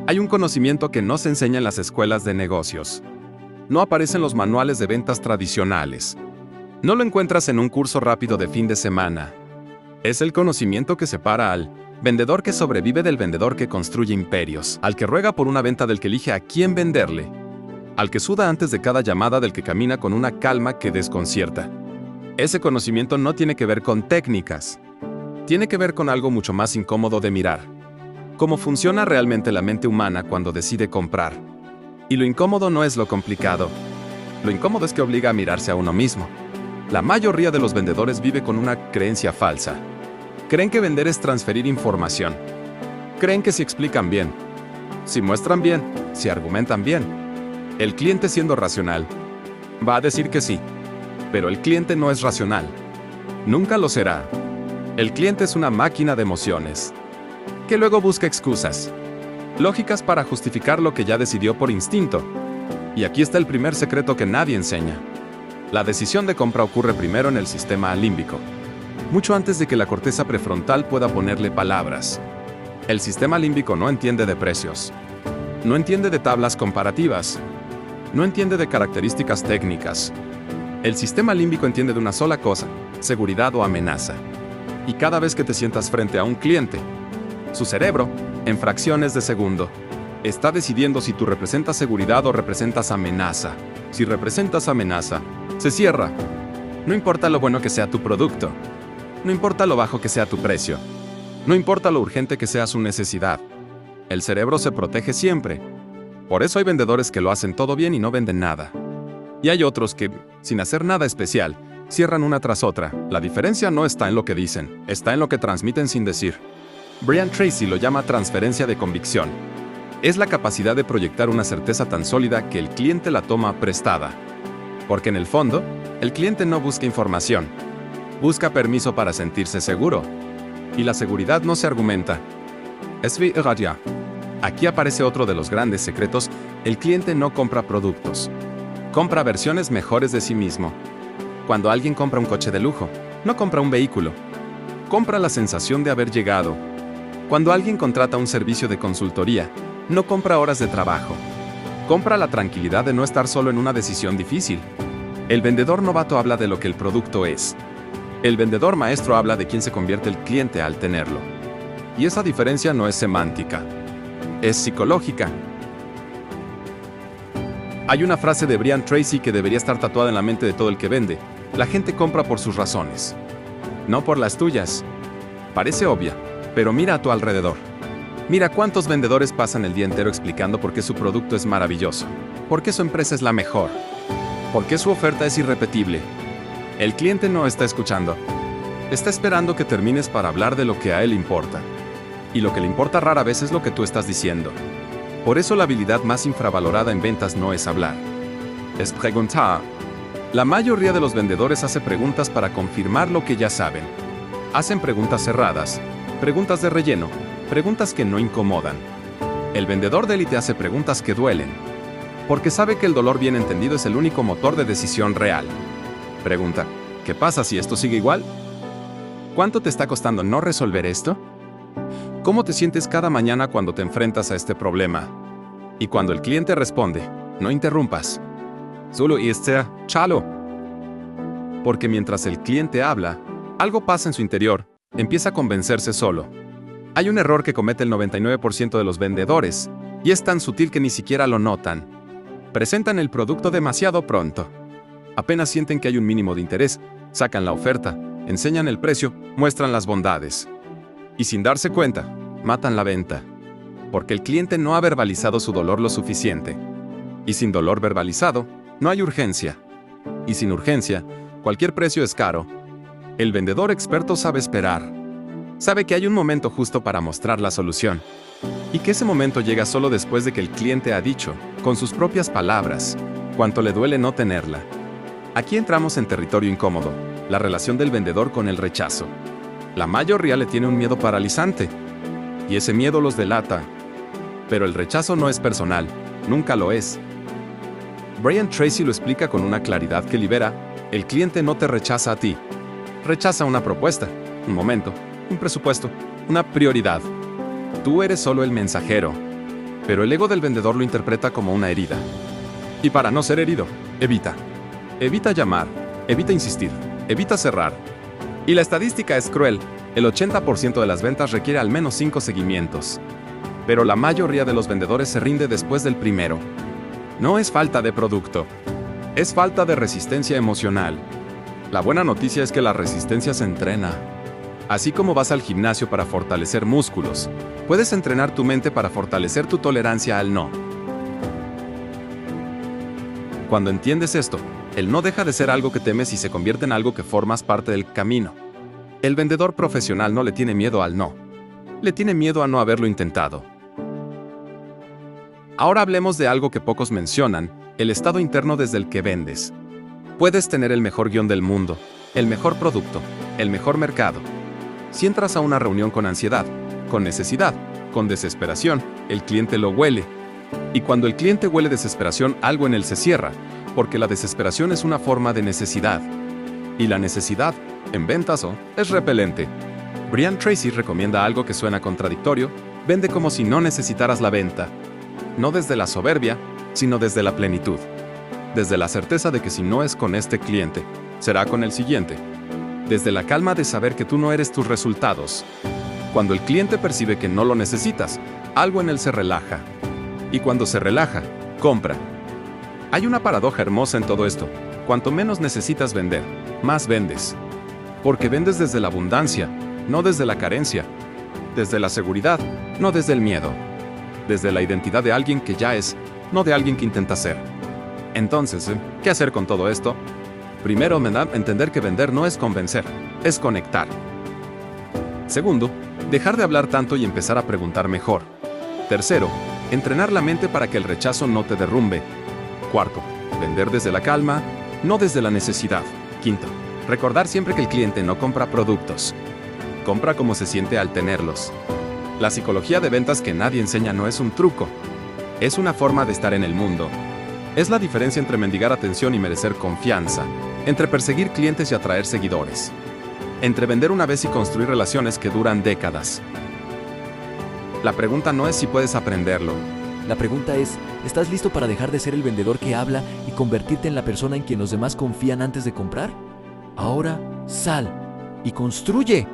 Hay un conocimiento que no se enseña en las escuelas de negocios. No aparece en los manuales de ventas tradicionales. No lo encuentras en un curso rápido de fin de semana. Es el conocimiento que separa al vendedor que sobrevive del vendedor que construye imperios, al que ruega por una venta del que elige a quién venderle, al que suda antes de cada llamada del que camina con una calma que desconcierta. Ese conocimiento no tiene que ver con técnicas. Tiene que ver con algo mucho más incómodo de mirar. Cómo funciona realmente la mente humana cuando decide comprar. Y lo incómodo no es lo complicado. Lo incómodo es que obliga a mirarse a uno mismo. La mayoría de los vendedores vive con una creencia falsa. Creen que vender es transferir información. Creen que si explican bien, si muestran bien, si argumentan bien, el cliente, siendo racional, va a decir que sí. Pero el cliente no es racional. Nunca lo será. El cliente es una máquina de emociones, que luego busca excusas, lógicas para justificar lo que ya decidió por instinto. Y aquí está el primer secreto que nadie enseña. La decisión de compra ocurre primero en el sistema límbico, mucho antes de que la corteza prefrontal pueda ponerle palabras. El sistema límbico no entiende de precios, no entiende de tablas comparativas, no entiende de características técnicas. El sistema límbico entiende de una sola cosa: seguridad o amenaza. Y cada vez que te sientas frente a un cliente, su cerebro, en fracciones de segundo, está decidiendo si tú representas seguridad o representas amenaza. Si representas amenaza, se cierra. No importa lo bueno que sea tu producto. No importa lo bajo que sea tu precio. No importa lo urgente que sea su necesidad. El cerebro se protege siempre. Por eso hay vendedores que lo hacen todo bien y no venden nada. Y hay otros que, sin hacer nada especial, cierran una tras otra. La diferencia no está en lo que dicen, está en lo que transmiten sin decir. Brian Tracy lo llama transferencia de convicción. Es la capacidad de proyectar una certeza tan sólida que el cliente la toma prestada. Porque en el fondo, el cliente no busca información. Busca permiso para sentirse seguro. Y la seguridad no se argumenta. Es verdad. Aquí aparece otro de los grandes secretos: el cliente no compra productos. Compra versiones mejores de sí mismo. Cuando alguien compra un coche de lujo, no compra un vehículo. Compra la sensación de haber llegado. Cuando alguien contrata un servicio de consultoría, no compra horas de trabajo. Compra la tranquilidad de no estar solo en una decisión difícil. El vendedor novato habla de lo que el producto es. El vendedor maestro habla de quién se convierte el cliente al tenerlo. Y esa diferencia no es semántica. Es psicológica. Hay una frase de Brian Tracy que debería estar tatuada en la mente de todo el que vende: la gente compra por sus razones, no por las tuyas. Parece obvia, pero mira a tu alrededor. Mira cuántos vendedores pasan el día entero explicando por qué su producto es maravilloso, por qué su empresa es la mejor, por qué su oferta es irrepetible. El cliente no está escuchando. Está esperando que termines para hablar de lo que a él importa. Y lo que le importa rara vez es lo que tú estás diciendo. Por eso la habilidad más infravalorada en ventas no es hablar, es preguntar. La mayoría de los vendedores hace preguntas para confirmar lo que ya saben. Hacen preguntas cerradas, preguntas de relleno, preguntas que no incomodan. El vendedor de élite hace preguntas que duelen, porque sabe que el dolor bien entendido es el único motor de decisión real. Pregunta: ¿qué pasa si esto sigue igual? ¿Cuánto te está costando no resolver esto? ¿Cómo te sientes cada mañana cuando te enfrentas a este problema? Y cuando el cliente responde, no interrumpas. Solo chalo. Porque mientras el cliente habla, algo pasa en su interior, empieza a convencerse solo. Hay un error que comete el 99% de los vendedores, y es tan sutil que ni siquiera lo notan. Presentan el producto demasiado pronto. Apenas sienten que hay un mínimo de interés, sacan la oferta, enseñan el precio, muestran las bondades. Y sin darse cuenta, matan la venta. Porque el cliente no ha verbalizado su dolor lo suficiente. Y sin dolor verbalizado, no hay urgencia. Y sin urgencia, cualquier precio es caro. El vendedor experto sabe esperar. Sabe que hay un momento justo para mostrar la solución. Y que ese momento llega solo después de que el cliente ha dicho, con sus propias palabras, cuánto le duele no tenerla. Aquí entramos en territorio incómodo, la relación del vendedor con el rechazo. La mayoría le tiene un miedo paralizante. Y ese miedo los delata. Pero el rechazo no es personal, nunca lo es. Brian Tracy lo explica con una claridad que libera: el cliente no te rechaza a ti. Rechaza una propuesta, un momento, un presupuesto, una prioridad. Tú eres solo el mensajero. pero el ego del vendedor lo interpreta como una herida. Y para no ser herido, evita. Evita llamar, evita insistir, evita cerrar. Y la estadística es cruel, el 80% de las ventas requiere al menos 5 seguimientos. Pero la mayoría de los vendedores se rinde después del primero. No es falta de producto, es falta de resistencia emocional. La buena noticia es que la resistencia se entrena. Así como vas al gimnasio para fortalecer músculos, puedes entrenar tu mente para fortalecer tu tolerancia al no. Cuando entiendes esto, el no deja de ser algo que temes y se convierte en algo que formas parte del camino. El vendedor profesional no le tiene miedo al no. Le tiene miedo a no haberlo intentado. Ahora hablemos de algo que pocos mencionan, el estado interno desde el que vendes. Puedes tener el mejor guión del mundo, el mejor producto, el mejor mercado. Si entras a una reunión con ansiedad, con necesidad, con desesperación, el cliente lo huele. Y cuando el cliente huele desesperación, algo en él se cierra, porque la desesperación es una forma de necesidad. Y la necesidad, en ventas, es repelente. Brian Tracy recomienda algo que suena contradictorio: vende como si no necesitaras la venta. No desde la soberbia, sino desde la plenitud. Desde la certeza de que si no es con este cliente, será con el siguiente. Desde la calma de saber que tú no eres tus resultados. Cuando el cliente percibe que no lo necesitas, algo en él se relaja. Y cuando se relaja, compra. Hay una paradoja hermosa en todo esto. Cuanto menos necesitas vender, más vendes. Porque vendes desde la abundancia, no desde la carencia. Desde la seguridad, no desde el miedo. Desde la identidad de alguien que ya es, no de alguien que intenta ser. Entonces, ¿qué hacer con todo esto? Primero, entender que vender no es convencer, es conectar. Segundo, dejar de hablar tanto y empezar a preguntar mejor. Tercero, entrenar la mente para que el rechazo no te derrumbe. Cuarto, vender desde la calma, no desde la necesidad. Quinto, recordar siempre que el cliente no compra productos. Compra como se siente al tenerlos. La psicología de ventas que nadie enseña no es un truco. Es una forma de estar en el mundo. Es la diferencia entre mendigar atención y merecer confianza. Entre perseguir clientes y atraer seguidores. Entre vender una vez y construir relaciones que duran décadas. La pregunta no es si puedes aprenderlo. La pregunta es, ¿estás listo para dejar de ser el vendedor que habla y convertirte en la persona en quien los demás confían antes de comprar? Ahora, sal y construye.